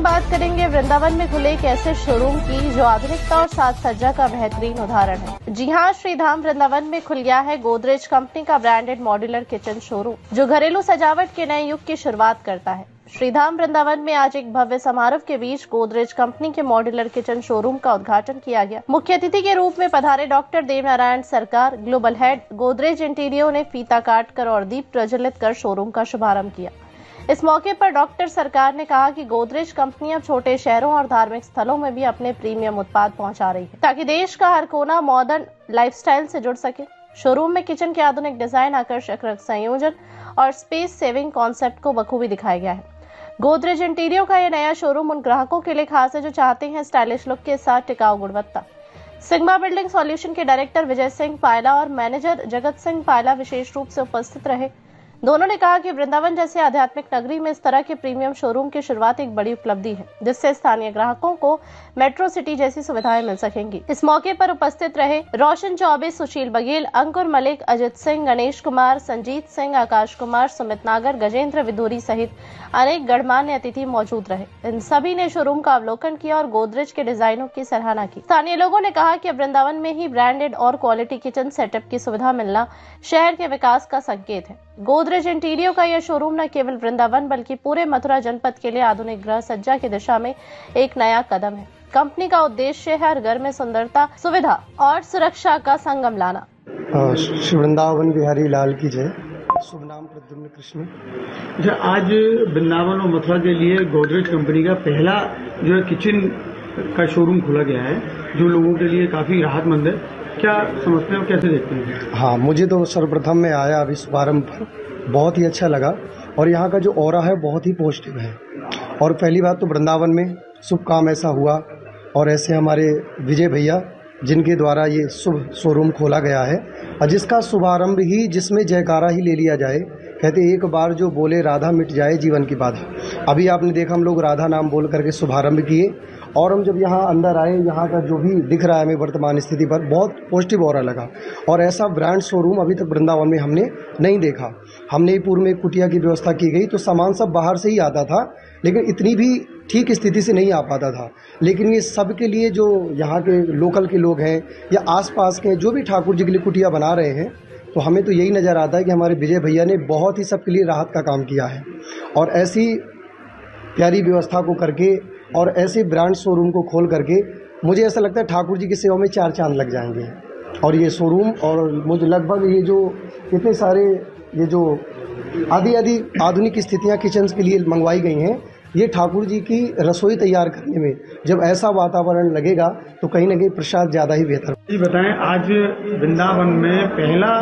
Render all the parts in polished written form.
हम बात करेंगे वृंदावन में खुले एक ऐसे शोरूम की जो आधुनिकता और साज सज्जा का बेहतरीन उदाहरण है। जी हां, श्रीधाम वृंदावन में खुल गया है गोदरेज कंपनी का ब्रांडेड मॉड्यूलर किचन शोरूम, जो घरेलू सजावट के नए युग की शुरुआत करता है। श्रीधाम वृंदावन में आज एक भव्य समारोह के बीच गोदरेज कंपनी के मॉड्यूलर किचन शोरूम का उद्घाटन किया गया। मुख्य अतिथि के रूप में पधारे डॉक्टर देवनारायण सरकार, ग्लोबल हेड गोदरेज इंटीरियर ने फीता काटकर और दीप प्रज्वलित कर शोरूम का शुभारंभ किया। इस मौके पर डॉक्टर सरकार ने कहा कि गोदरेज कंपनी अब छोटे शहरों और धार्मिक स्थलों में भी अपने प्रीमियम उत्पाद पहुंचा रही है, ताकि देश का हर कोना मॉडर्न लाइफस्टाइल से जुड़ सके। शोरूम में किचन के आधुनिक डिजाइन, आकर्षक रंग संयोजन और स्पेस सेविंग कॉन्सेप्ट को बखूबी दिखाया गया है। गोदरेज इंटीरियर का यह नया शोरूम उन ग्राहकों के लिए खास है जो चाहते हैं स्टाइलिश लुक के साथ टिकाऊ गुणवत्ता। सिग्मा बिल्डिंग सॉल्यूशन के डायरेक्टर विजय सिंह पायला और मैनेजर जगत सिंह पायला विशेष रूप से उपस्थित रहे। दोनों ने कहा कि वृंदावन जैसे आध्यात्मिक नगरी में इस तरह के प्रीमियम शोरूम की शुरुआत एक बड़ी उपलब्धि है, जिससे स्थानीय ग्राहकों को मेट्रो सिटी जैसी सुविधाएं मिल सकेंगी। इस मौके पर उपस्थित रहे रोशन चौबे, सुशील बघेल, अंकुर मलिक, अजित सिंह, गणेश कुमार, संजीत सिंह, आकाश कुमार, सुमित नागर, गजेंद्र विदुरी सहित अनेक गणमान्य अतिथि मौजूद रहे। इन सभी ने शोरूम का अवलोकन किया और गोदरेज के डिजाइनों की सराहना की। स्थानीय लोगों ने कहा कि वृंदावन में ही ब्रांडेड और क्वालिटी किचन सेटअप की सुविधा मिलना शहर के विकास का संकेत है। गोदरेज इंटीरियर का यह शोरूम न केवल वृंदावन बल्कि पूरे मथुरा जनपद के लिए आधुनिक गृह सज्जा की दिशा में एक नया कदम है। कंपनी का उद्देश्य है हर घर में सुंदरता, सुविधा और सुरक्षा का संगम लाना। श्री वृंदावन बिहारी लाल की जय। शुभ नाम प्रद्युम्न कृष्ण। अच्छा, आज वृंदावन और मथुरा के लिए गोदरेज कंपनी का पहला जो है किचन का शोरूम खोला गया है, जो लोगों के लिए काफी राहतमंद है। क्या समझते हैं, कैसे देखते हैं? हाँ, मुझे तो सर्वप्रथम में आया अभी शुभारंभ पर बहुत ही अच्छा लगा और यहाँ का जो ऑरा है बहुत ही पॉजिटिव है। और पहली बात तो वृंदावन में शुभ काम ऐसा हुआ और ऐसे हमारे विजय भैया जिनके द्वारा ये शुभ शोरूम खोला गया है और जिसका शुभारंभ ही, जिसमें जयकारा ही ले लिया जाए। कहते एक बार जो बोले राधा मिट जाए जीवन की बाधा। अभी आपने देखा हम लोग राधा नाम बोल करके शुभारंभ किए और हम जब यहाँ अंदर आए, यहाँ का जो भी दिख रहा है हमें वर्तमान स्थिति पर बहुत पॉजिटिव ऑरा लगा। और ऐसा ब्रांड शोरूम अभी तक वृंदावन में हमने नहीं देखा। हमने पूर्व में एक कुटिया की व्यवस्था की गई तो सामान सब बाहर से ही आता था, लेकिन इतनी भी ठीक स्थिति से नहीं आ पाता था। लेकिन ये सब के लिए जो यहाँ के लोकल के लोग हैं या आसपास के जो भी ठाकुर जी के लिए कुटिया बना रहे हैं, तो हमें तो यही नज़र आता है कि हमारे विजय भैया ने बहुत ही सबके लिए राहत का काम किया है। और ऐसी प्यारी व्यवस्था को करके और ऐसे ब्रांड शोरूम को खोल करके मुझे ऐसा लगता है ठाकुर जी की सेवा में 4 चांद लग जाएंगे। और ये शोरूम और मुझे लगभग ये जो इतने सारे ये जो आदि आधुनिक स्थितियाँ किचन के लिए मंगवाई गई हैं, ये ठाकुर जी की रसोई तैयार करने में जब ऐसा वातावरण लगेगा तो कहीं ना कहीं प्रसाद ज़्यादा ही बेहतर। जी बताएं, आज वृंदावन में पहला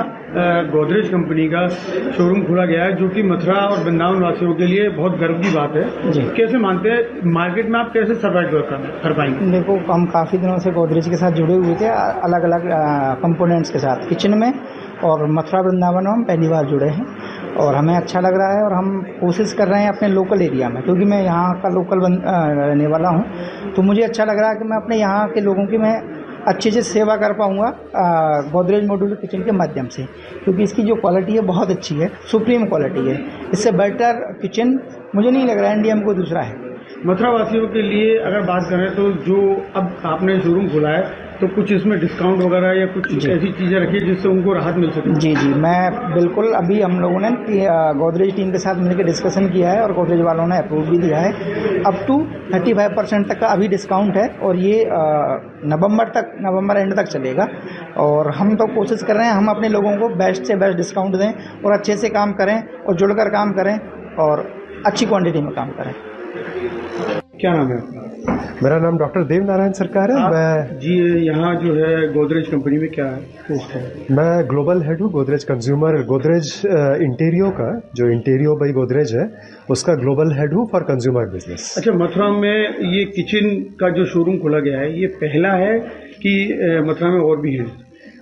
गोदरेज कंपनी का शोरूम खोला गया है, जो कि मथुरा और वृंदावन वासियों के लिए बहुत गर्व की बात है। जी कैसे मानते हैं, मार्केट में आप कैसे सर्वाइव कर पाएंगे? देखो, हम काफ़ी दिनों से गोदरेज के साथ जुड़े हुए थे, अलग अलग कंपोनेंट्स के साथ किचन में, और मथुरा वृंदावन में हम पहली बार जुड़े हैं और हमें अच्छा लग रहा है। और हम कोशिश कर रहे हैं अपने लोकल एरिया में, क्योंकि मैं यहाँ का लोकल रहने वाला हूँ, तो मुझे अच्छा लग रहा है कि मैं अपने यहाँ के लोगों की मैं अच्छे से सेवा कर पाऊँगा गोदरेज मॉड्यूलर किचन के माध्यम से, क्योंकि इसकी जो क्वालिटी है बहुत अच्छी है, सुप्रीम क्वालिटी है। इससे बेटर किचन मुझे नहीं लग रहा है इंडिया में कोई दूसरा है। मथुरा वासियों के लिए अगर बात करें तो जो अब आपने शोरूम खोला है, तो कुछ इसमें डिस्काउंट वगैरह या कुछ ऐसी चीज़ें रखी जिससे उनको राहत मिल सके? जी, मैं बिल्कुल, अभी हम लोगों ने गोदरेज टीम के साथ मिलकर डिस्कशन किया है और गोदरेज वालों ने अप्रूव भी दिया है। अप टू 35% तक का अभी डिस्काउंट है और ये नवंबर एंड तक चलेगा। और हम तो कोशिश कर रहे हैं हम अपने लोगों को बेस्ट से बेस्ट डिस्काउंट दें और अच्छे से काम करें और जुड़कर काम करें और अच्छी क्वांटिटी में काम करें। क्या नाम है आपका? मेरा नाम डॉक्टर देवनारायण सरकार है। मैं जी यहाँ जो है गोदरेज कंपनी में क्या पोस्ट है? मैं ग्लोबल हेड हूँ गोदरेज कंज्यूमर, गोदरेज इंटीरियो का, जो इंटीरियो बाई गोदरेज है उसका ग्लोबल हेड हूँ फॉर कंज्यूमर बिजनेस। अच्छा, मथुरा में ये किचन का जो शोरूम खोला गया है, ये पहला है कि मथुरा में और भी है?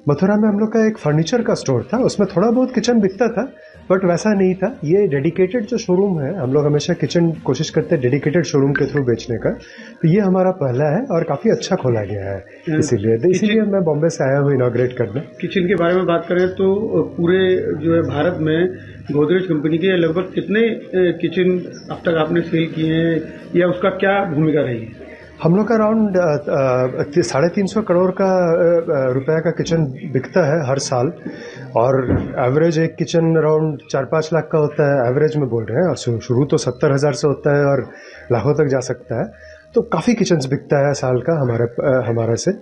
मथुरा में हम लोग का एक फर्नीचर का स्टोर था, उसमें थोड़ा बहुत किचन बिकता था, बट वैसा नहीं था। ये डेडिकेटेड जो शोरूम है, हम लोग हमेशा किचन कोशिश करते हैं डेडिकेटेड शोरूम के थ्रू बेचने का, तो ये हमारा पहला है और काफ़ी अच्छा खोला गया है। इसीलिए मैं बॉम्बे से आया हूँ इनॉग्रेट करने। किचन के बारे में बात करें तो पूरे जो है भारत में गोदरेज कंपनी के लगभग कितने किचन अब तक आपने सेल किए हैं या उसका क्या भूमिका रही है? हम लोग का अराउंड 350 करोड़ का रुपए का किचन बिकता है हर साल, और एवरेज एक किचन अराउंड 4-5 लाख का होता है, एवरेज में बोल रहे हैं, और शुरू तो 70,000 से होता है और लाखों तक जा सकता है। तो काफ़ी किचन्स बिकता है साल का हमारे से,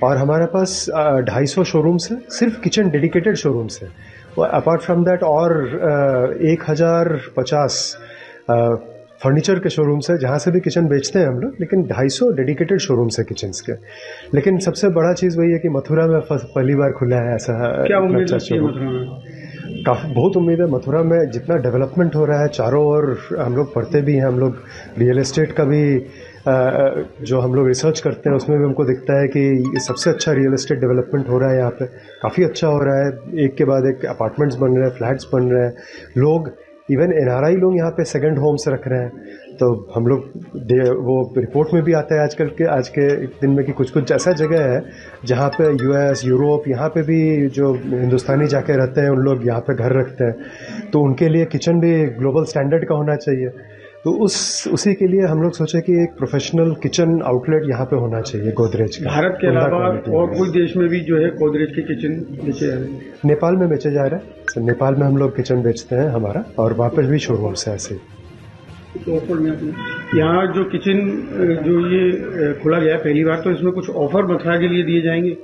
और हमारे पास 250 शोरूम्स हैं, सिर्फ किचन डेडिकेटेड शोरूम्स हैं। अपार्ट फ्रॉम दैट और 1050 फर्नीचर के शोरूम्स है जहाँ से भी किचन बेचते हैं हम लोग, लेकिन 250 डेडिकेटेड शोरूम्स है किचन्स के। लेकिन सबसे बड़ा चीज़ वही है कि मथुरा में पहली बार खुला है ऐसा। क्या उम्मीद है मथुरा में? काफ़ी बहुत उम्मीद है मथुरा में। जितना डेवलपमेंट हो रहा है चारों ओर, हम लोग पढ़ते भी हैं, हम लोग रियल एस्टेट का भी जो हम लोग रिसर्च करते हैं उसमें भी हमको दिखता है कि सबसे अच्छा रियल एस्टेट डेवलपमेंट हो रहा है यहाँ पे, काफ़ी अच्छा हो रहा है। एक के बाद एक अपार्टमेंट्स बन रहे हैं, फ्लैट्स बन रहे हैं, लोग इवन NRI लोग यहाँ पे सेकंड होम्स रख रहे हैं। तो हम लोग वो रिपोर्ट में भी आता है आज के दिन में कि कुछ ऐसा जगह है जहाँ पे US, यूरोप, यहाँ पे भी जो हिंदुस्तानी जाके रहते हैं उन लोग यहाँ पे घर रखते हैं, तो उनके लिए किचन भी ग्लोबल स्टैंडर्ड का होना चाहिए। तो उसी के लिए हम लोग सोचे कि एक प्रोफेशनल किचन आउटलेट यहाँ पे होना चाहिए गोदरेज का। भारत के अलावा और कोई देश में भी जो है गोदरेज के किचन बेचे जा रहे हैं? नेपाल में बेचे जा रहे हैं। नेपाल में हम लोग किचन बेचते हैं हमारा, और वहाँ पर भी शोरूम्स है ऐसे। यहाँ जो किचन जो ये खुला गया है पहली बार, तो इसमें कुछ ऑफर मथुरा के लिए दिए जाएंगे?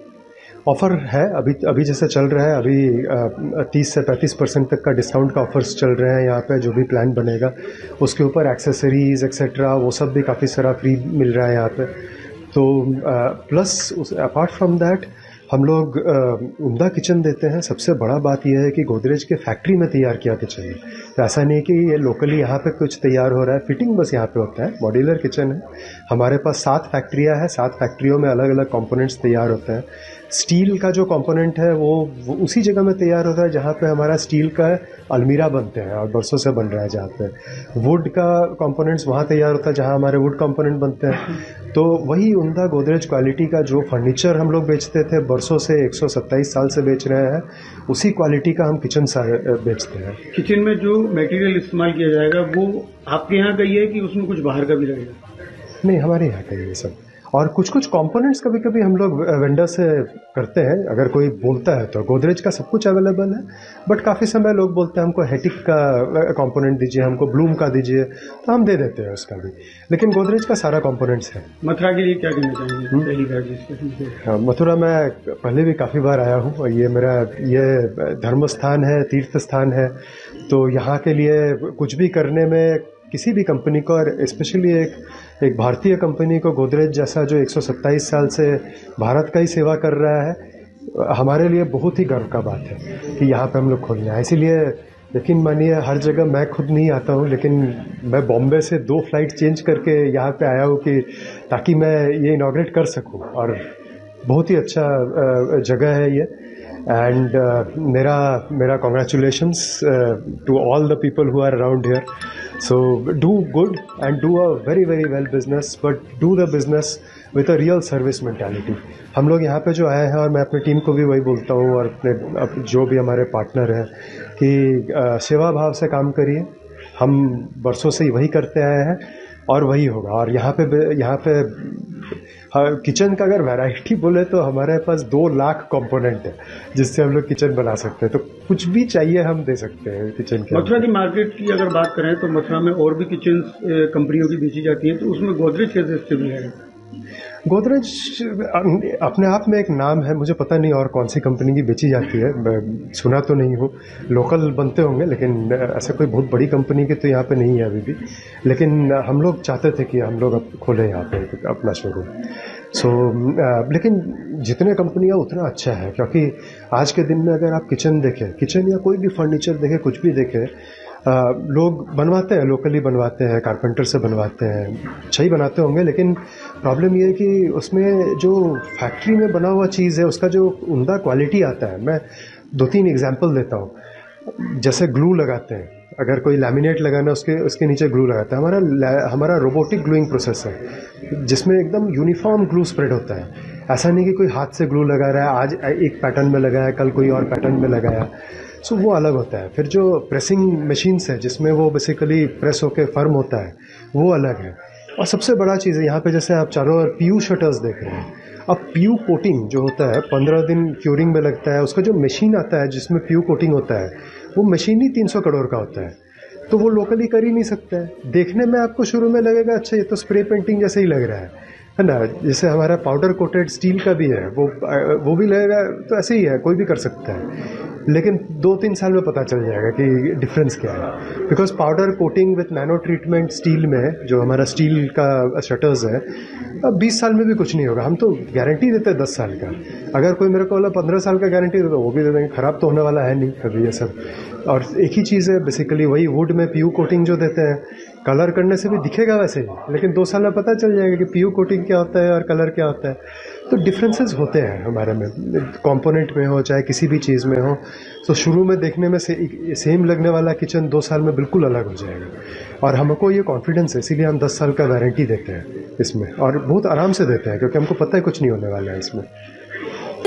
ऑफर है अभी जैसे चल रहा है, अभी 30 से 35% तक का डिस्काउंट का ऑफर्स चल रहे हैं यहाँ पे। जो भी प्लान बनेगा उसके ऊपर एक्सेसरीज एक्सेट्रा वो सब भी काफ़ी सारा फ्री मिल रहा है यहाँ पे। तो प्लस अपार्ट फ्रॉम दैट हम लोग उम्दा किचन देते हैं। सबसे बड़ा बात यह है कि गोदरेज के फैक्ट्री में तैयार किया किचन है, तो ऐसा नहीं कि ये लोकली यहाँ पे कुछ तैयार हो रहा है, फिटिंग बस यहाँ पे होता है। मॉड्यूलर किचन है हमारे पास, 7 फैक्ट्रियाँ हैं, 7 फैक्ट्रियों में अलग अलग कंपोनेंट्स तैयार होते हैं। स्टील का जो कंपोनेंट है वो उसी जगह में तैयार होता है जहाँ पे हमारा स्टील का अलमीरा बनते हैं और बरसों से बन रहा है। जहाँ पे वुड का कंपोनेंट्स वहाँ तैयार होता है जहाँ हमारे वुड कंपोनेंट बनते हैं। तो वही उम्दा गोदरेज क्वालिटी का जो फर्नीचर हम लोग बेचते थे बरसों से, 127 साल से बेच रहे हैं, उसी क्वालिटी का हम किचन बेचते हैं। किचन में जो मटेरियल इस्तेमाल किया जाएगा वो आपके यहाँ का ही है कि उसमें कुछ बाहर का भी लगेगा? नहीं, हमारे यहाँ का ही है सब। और कुछ कंपोनेंट्स कभी कभी हम लोग वेंडर से करते हैं, अगर कोई बोलता है तो। गोदरेज का सब कुछ अवेलेबल है, बट काफ़ी समय लोग बोलते हैं हमको हेटिक का कंपोनेंट दीजिए, हमको ब्लूम का दीजिए, तो हम दे देते हैं उसका भी। लेकिन गोदरेज का सारा कंपोनेंट्स है। मथुरा के लिए क्या कहना चाहेंगे? पहली बार जिसके मथुरा में पहले भी काफ़ी बार आया हूँ, और ये मेरा धर्म स्थान है, तीर्थ स्थान है। तो यहाँ के लिए कुछ भी करने में किसी भी कंपनी को, और स्पेशली एक भारतीय कंपनी को, गोदरेज जैसा जो 127 साल से भारत का ही सेवा कर रहा है, हमारे लिए बहुत ही गर्व का बात है कि यहाँ पे हम लोग खोल रहे हैं। इसीलिए यकीन मानिए हर जगह मैं खुद नहीं आता हूँ, लेकिन मैं बॉम्बे से 2 फ्लाइट चेंज करके यहाँ पे आया हूँ कि ताकि मैं ये इनॉग्रेट कर सकूँ। और बहुत ही अच्छा जगह है ये। एंड मेरा congratulations to all the people who are around here. So do good and do a very very well business, but do the business with a real service mentality. हम लोग यहाँ पे जो आए हैं, और मैं अपनी टीम को भी वही बोलता हूँ, और अपने जो भी हमारे पार्टनर हैं, कि सेवा भाव से काम करिए। हम बरसों से वही करते आए हैं और वही होगा। और यहाँ पे किचन का अगर वैरायटी बोले तो हमारे पास 2 लाख कंपोनेंट है जिससे हम लोग किचन बना सकते हैं। तो कुछ भी चाहिए हम दे सकते हैं किचन के। मथुरा की मार्केट की अगर बात करें तो मथुरा में और भी किचन कंपनियों की बेची जाती है, तो उसमें गोदरेज कैसे स्टेबल है? गोदरेज अपने आप में एक नाम है, मुझे पता नहीं और कौन सी कंपनी की बेची जाती है, मैं सुना तो नहीं हूँ। लोकल बनते होंगे, लेकिन ऐसा कोई बहुत बड़ी कंपनी की तो यहाँ पे नहीं है अभी भी। लेकिन हम लोग चाहते थे कि हम लोग अब खोलें यहाँ पे अपना शोरूम। लेकिन जितने कंपनियाँ उतना अच्छा है, क्योंकि आज के दिन में अगर आप किचन देखें, किचन या कोई भी फर्नीचर देखें, कुछ भी देखें, लोग बनवाते हैं, लोकली बनवाते हैं, कारपेंटर से बनवाते हैं, अच्छा ही बनाते होंगे। लेकिन प्रॉब्लम ये है कि उसमें जो फैक्ट्री में बना हुआ चीज़ है उसका जो उम्दा क्वालिटी आता है। मैं 2-3 एग्जांपल देता हूँ। जैसे ग्लू लगाते हैं, अगर कोई लैमिनेट लगाना उसके नीचे ग्लू लगाता है, हमारा रोबोटिक ग्लूइंग प्रोसेस है जिसमें एकदम यूनिफॉर्म ग्लू स्प्रेड होता है। ऐसा नहीं कि कोई हाथ से ग्लू लगा रहा है, आज एक पैटर्न में लगाया, कल कोई और पैटर्न में लगाया, सो वो अलग होता है। फिर जो प्रेसिंग मशीन्स है जिसमें वो बेसिकली प्रेस होकर फर्म होता है, वो अलग है। और सबसे बड़ा चीज़ है यहाँ पे, जैसे आप चारों ओर पीयू शटर्स देख रहे हैं, अब पीयू कोटिंग जो होता है 15 दिन क्यूरिंग में लगता है, उसका जो मशीन आता है जिसमें पीयू कोटिंग होता है, वो मशीन ही 300 करोड़ का होता है, तो वो लोकली कर ही नहीं सकता है। देखने में आपको शुरू में लगेगा अच्छा ये तो स्प्रे पेंटिंग जैसे ही लग रहा है ना, जैसे हमारा पाउडर कोटेड स्टील का भी है, वो भी लगेगा तो ऐसे ही है, कोई भी कर सकता है। लेकिन 2-3 साल में पता चल जाएगा कि डिफरेंस क्या है, because powder coating with nano treatment steel में, जो हमारा स्टील का शटर्स है, अब 20 साल में भी कुछ नहीं होगा। हम तो गारंटी देते हैं 10 साल का, अगर कोई मेरे को बोला 15 साल का गारंटी दे तो वो भी दे देंगे, खराब तो होने वाला है नहीं कभी ये सब। और एक ही चीज़ है बेसिकली, वही वुड में पीयू कोटिंग जो देते हैं, कलर करने से भी दिखेगा वैसे ही, लेकिन 2 साल में पता चल जाएगा कि पीयू कोटिंग क्या होता है और कलर क्या होता है। तो डिफरेंसेस होते हैं हमारे में, कंपोनेंट में हो चाहे किसी भी चीज़ में हो। तो शुरू में देखने में सेम लगने वाला किचन 2 साल में बिल्कुल अलग हो जाएगा, और हमको ये कॉन्फिडेंस है, इसीलिए हम 10 साल का वारंटी देते हैं इसमें, और बहुत आराम से देते हैं क्योंकि हमको पता है कुछ नहीं होने वाला है इसमें।